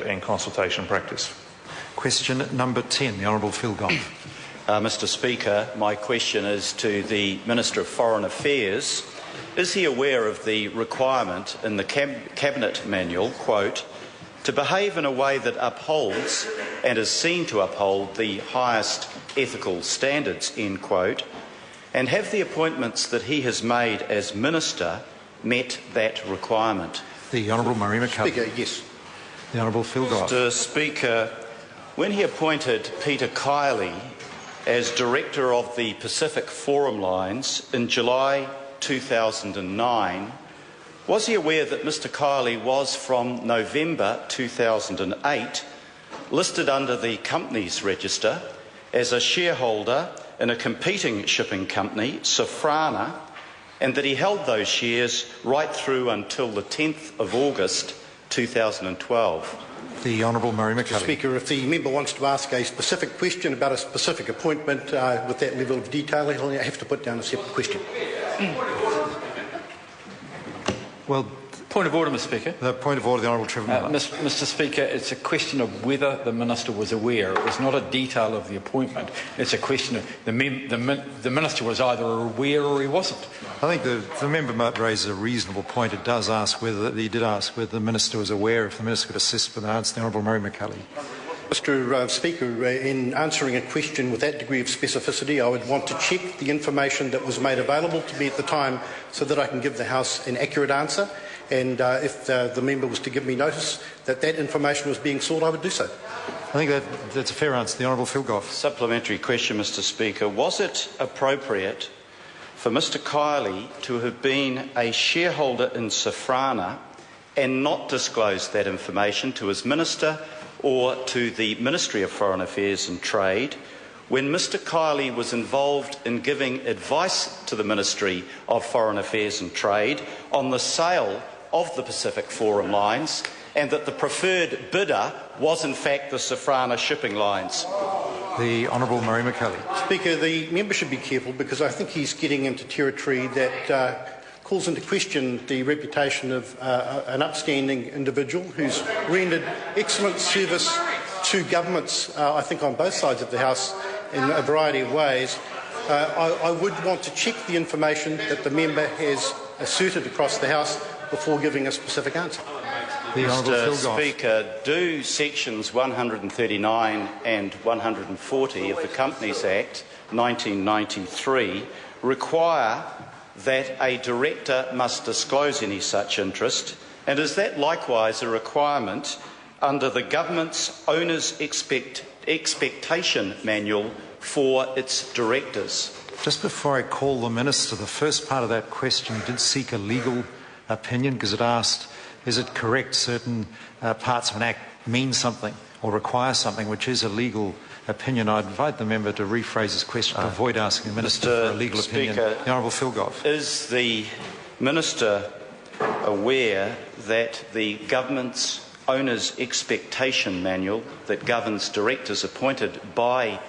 and consultation practice. Question number 10, the Honourable Phil Goff. Mr Speaker, my question is to the Minister of Foreign Affairs. Is he aware of the requirement in the Cabinet Manual, quote, to behave in a way that upholds and is seen to uphold the highest ethical standards, end quote, and have the appointments that he has made as Minister met that requirement? The Honourable Murray McCully. Speaker, yes. The Honourable Phil Goff. Mr Speaker, when he appointed Peter Kiley as Director of the Pacific Forum Lines in July 2009, was he aware that Mr Kiley was from November 2008 listed under the Companies Register as a shareholder in a competing shipping company, Safrana, and that he held those shares right through until the 10th of August 2012? The Honourable Murray McCully. Speaker, if the member wants to ask a specific question about a specific appointment with that level of detail, he'll have to put down a separate question. Well, point of order, Mr Speaker. The point of order, the Honourable Trevor. Mr Speaker, it's a question of whether the Minister was aware. It was not a detail of the appointment. It's a question of the Minister was either aware or he wasn't. I think the member might raise a reasonable point. It does ask whether the Minister was aware. If the Minister could assist with the answer, the Honourable Murray McCully. Mr Speaker, in answering a question with that degree of specificity, I would want to check the information that was made available to me at the time so that I can give the House an accurate answer. And if the member was to give me notice that that information was being sought, I would do so. I think that's a fair answer. The Honourable Phil Goff. Supplementary question, Mr Speaker. Was it appropriate for Mr Kiley to have been a shareholder in Safrana and not disclose that information to his Minister or to the Ministry of Foreign Affairs and Trade when Mr Kiley was involved in giving advice to the Ministry of Foreign Affairs and Trade on the sale of the Pacific Forum Lines, and that the preferred bidder was in fact the Safrana shipping lines? The Honourable Murray McCully. Speaker, the member should be careful because I think he's getting into territory that calls into question the reputation of an upstanding individual who's rendered excellent service to governments, I think on both sides of the House, in a variety of ways. I would want to check the information that the member has asserted across the House before giving a specific answer. Mr Speaker, do sections 139 and 140 of the Companies Act 1993 require that a director must disclose any such interest, and is that likewise a requirement under the government's owner's expectation manual for its directors? Just before I call the Minister, the first part of that question did seek a legal opinion because it asked, is it correct certain parts of an act mean something or require something, which is a legal opinion? I'd invite the member to rephrase his question to avoid asking the Minister for a legal opinion. The Honourable Phil Goff. Is the Minister aware that the government's owner's expectation manual that governs directors appointed by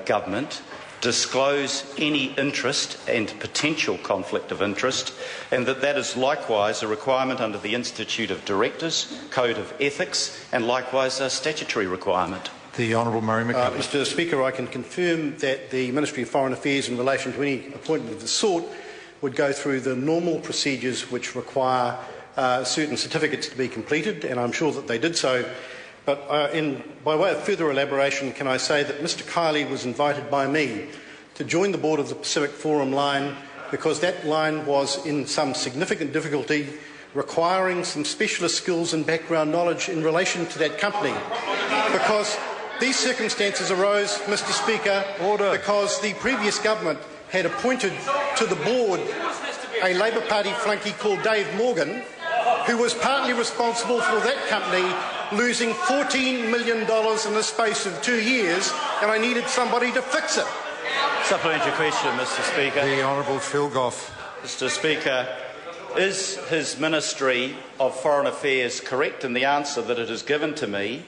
government disclose any interest and potential conflict of interest, and that is likewise a requirement under the Institute of Directors, Code of Ethics, and likewise a statutory requirement? The Honourable Murray McCully. Mr Speaker, I can confirm that the Ministry of Foreign Affairs in relation to any appointment of the sort would go through the normal procedures which require certain certificates to be completed, and I'm sure that they did so. But by way of further elaboration, can I say that Mr Kiley was invited by me to join the board of the Pacific Forum Line because that line was in some significant difficulty, requiring some specialist skills and background knowledge in relation to that company. Because these circumstances arose, Mr Speaker, because the previous government had appointed to the board a Labour Party flunky called Dave Morgan, who was partly responsible for that company losing $14 million in the space of 2 years, and I needed somebody to fix it. Supplementary question, Mr Speaker. The Honourable Phil Goff. Mr Speaker, is his Ministry of Foreign Affairs correct in the answer that it has given to me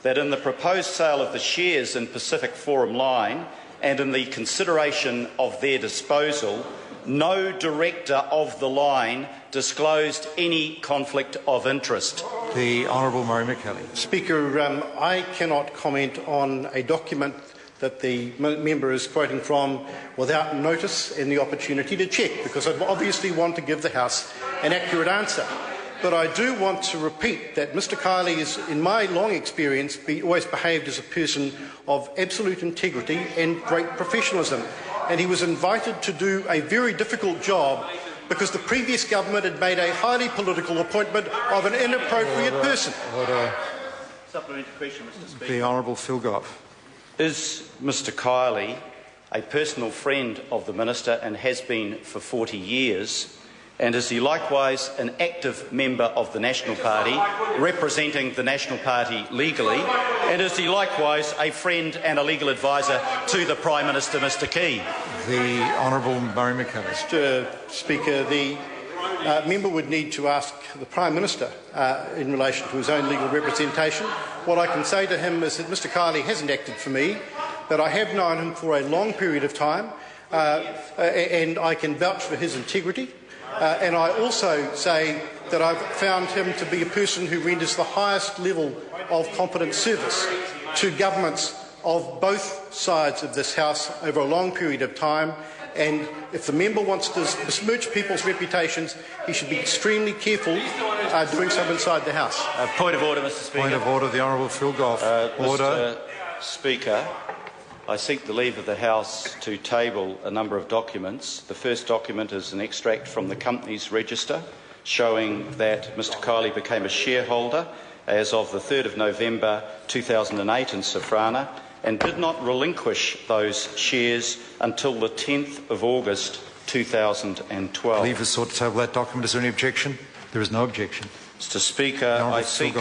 that in the proposed sale of the shares in Pacific Forum Line and in the consideration of their disposal, no director of the line disclosed any conflict of interest? The Honourable Murray McCully. Speaker, I cannot comment on a document that the member is quoting from without notice and the opportunity to check, because I obviously want to give the House an accurate answer. But I do want to repeat that Mr Kiley is, in my long experience, always behaved as a person of absolute integrity and great professionalism. And he was invited to do a very difficult job because the previous government had made a highly political appointment of an inappropriate person. Supplementary question, Mr Speaker. The Honourable Phil Goff. Is Mr Kiley a personal friend of the Minister and has been for 40 years? And is he likewise an active member of the National Party, representing the National Party legally? And is he likewise a friend and a legal advisor to the Prime Minister, Mr Key? The Honourable Murray McCully. Mr Speaker, the member would need to ask the Prime Minister in relation to his own legal representation. What I can say to him is that Mr Kiley hasn't acted for me, but I have known him for a long period of time, and I can vouch for his integrity. And I also say that I've found him to be a person who renders the highest level of competent service to governments of both sides of this House over a long period of time. And if the member wants to besmirch people's reputations, he should be extremely careful doing so inside the House. Point of order, Mr Speaker. Point of order, the Honourable Phil Goff. Order. Mr Speaker, I seek the leave of the House to table a number of documents. The first document is an extract from the Companies Register showing that Mr Kiley became a shareholder as of the 3rd of November 2008 in Safrana and did not relinquish those shares until the 10th of August 2012. Leave is sought to table that document. Is there any objection? There is no objection. Mr Speaker, I seek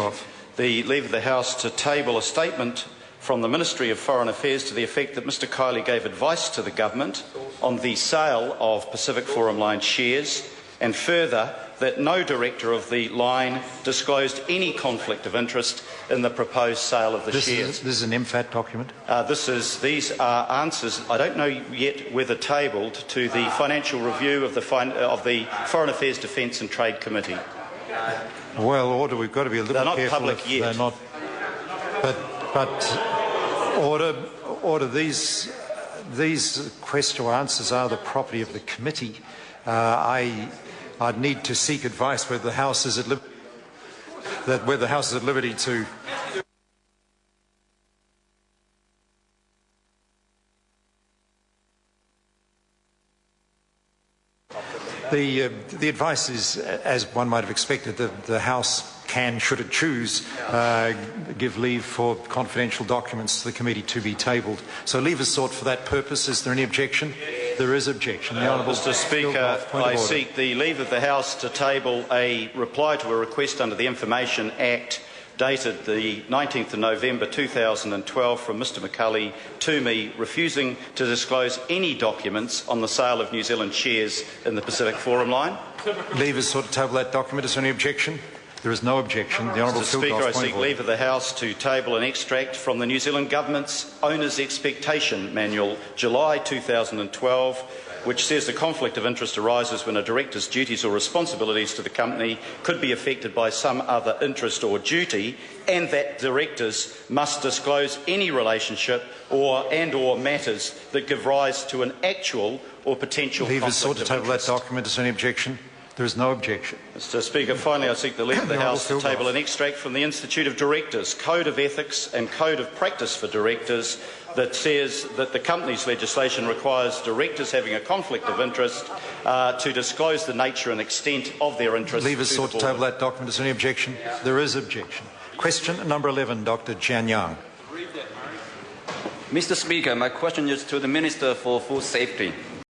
the leave of the House to table a statement from the Ministry of Foreign Affairs to the effect that Mr Kiley gave advice to the government on the sale of Pacific Forum Line shares, and further that no director of the line disclosed any conflict of interest in the proposed sale of the shares. This is an MFAT document? These are answers, I don't know yet whether tabled, to the financial review of the Foreign Affairs, Defence and Trade Committee. Well, order, we've got to be a little careful. They're not public yet. They're not. But order. These question or answers are the property of the committee. I'd need to seek advice whether the House is at liberty to. The advice is, as one might have expected, that the House can, should it choose, give leave for confidential documents to the committee to be tabled. So leave is sought for that purpose. Is there any objection? There is objection. The Honourable Mr Speaker, I seek the leave of the House to table a reply to a request under the Information Act dated the 19th of November 2012 from Mr McCully to me, refusing to disclose any documents on the sale of New Zealand shares in the Pacific Forum Line. Leave is sought to table that document. Is there any objection? There is no objection. The Honourable Mr Speaker, I seek leave of the House to table an extract from the New Zealand Government's Owner's Expectation Manual, July 2012, which says the conflict of interest arises when a director's duties or responsibilities to the company could be affected by some other interest or duty, and that directors must disclose any relationship or matters that give rise to an actual or potential conflict of interest. Leave is sought to table that document. Is there any objection? There is no objection. Mr Speaker, finally I seek the leave of the House to table an extract from the Institute of Directors Code of Ethics and Code of Practice for Directors that says that the company's legislation requires directors having a conflict of interest to disclose the nature and extent of their interest. Leave is sought to table that document. Is there any objection? There is objection. Question number 11, Dr. Jian Yang. Mr Speaker, my question is to the Minister for Food Safety.